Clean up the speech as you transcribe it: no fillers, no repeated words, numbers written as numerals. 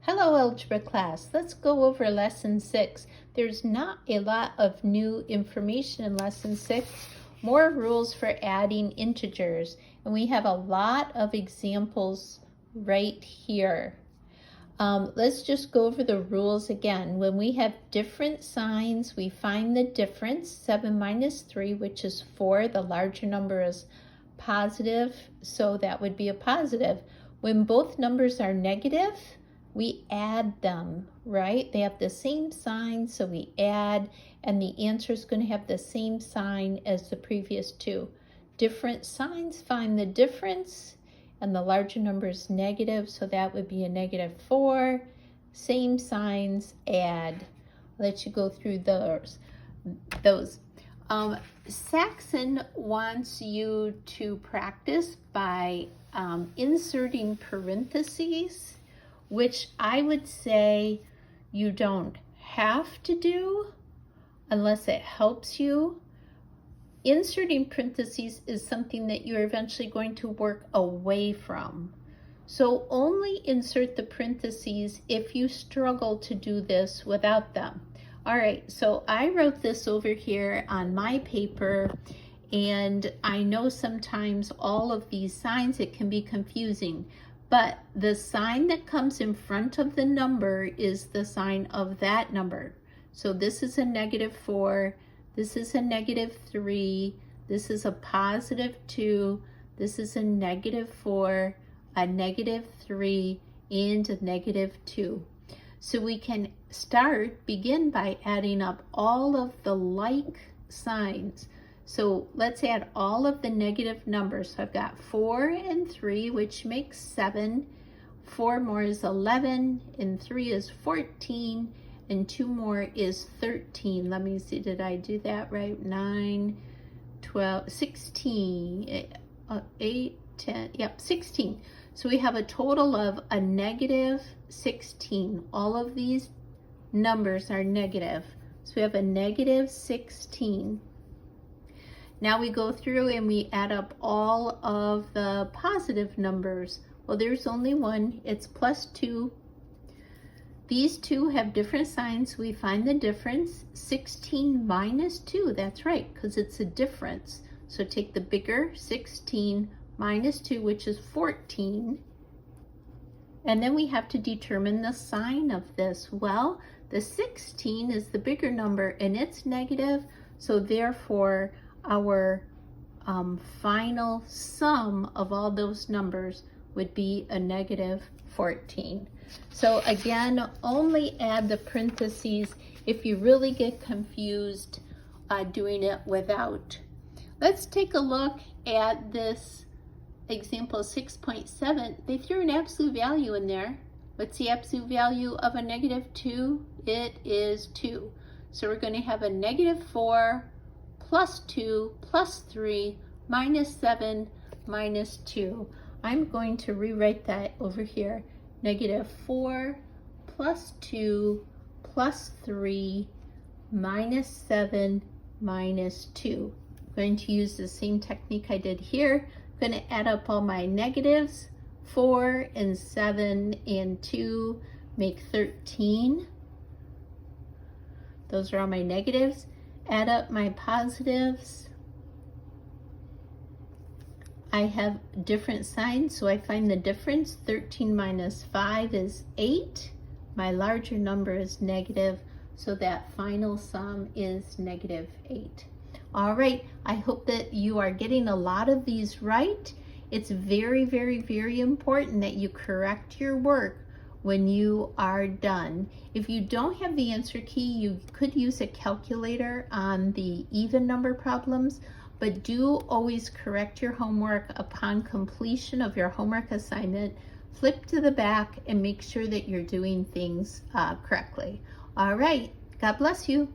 Hello, Algebra class. Let's go over lesson 6. There's not a lot of new information in lesson 6. More rules for adding integers. And we have a lot of examples right here. Let's just go over the rules again. When we have different signs, we find the difference. 7 minus 3, which is 4. The larger number is positive, so that would be a positive. When both numbers are negative, we add them, right? They have the same sign, so we add, and the answer is going to have the same sign as the previous two. Different signs, find the difference, and the larger number is negative, so that would be a -4. Same signs, add. I'll let you go through those. Saxon wants you to practice by inserting parentheses, which I would say you don't have to do unless it helps you. Inserting parentheses is something that you're eventually going to work away from. So only insert the parentheses if you struggle to do this without them. All right, so I wrote this over here on my paper, and I know sometimes all of these signs, it can be confusing. But the sign that comes in front of the number is the sign of that number. So this is a -4, this is a -3, this is a +2, this is a -4, a -3, and a -2. So we can begin by adding up all of the like signs. So let's add all of the negative numbers. So I've got 4 and 3, which makes 7. 4 more is 11, and 3 is 14, and 2 more is 13. Let me see, did I do that right? 9, 12, 16, 8, 10, yep, 16. So we have a total of a -16. All of these numbers are negative. So we have a -16. Now we go through and we add up all of the positive numbers. Well, there's only one, it's +2. These two have different signs, we find the difference. 16 minus 2, that's right, because it's a difference. So take the bigger 16 minus 2, which is 14. And then we have to determine the sign of this. Well, the 16 is the bigger number and it's negative, so therefore our final sum of all those numbers would be a -14. So again, only add the parentheses if you really get confused doing it without. Let's take a look at this example 6.7. They threw an absolute value in there. What's the absolute value of a -2? It is 2. So we're going to have a -4 +2 +3 -7 -2. I'm going to rewrite that over here. -4 +2 +3 -7 -2. I'm going to use the same technique I did here. I'm going to add up all my negatives. 4 and 7 and 2 make 13. Those are all my negatives. Add up my positives. I have different signs, so I find the difference. 13 minus 5 is 8. My larger number is negative, so that final sum is -8. All right, I hope that you are getting a lot of these right. It's very, very, very important that you correct your work when you are done. If you don't have the answer key, you could use a calculator on the even number problems, but do always correct your homework upon completion of your homework assignment. Flip to the back and make sure that you're doing things correctly. All right, God bless you.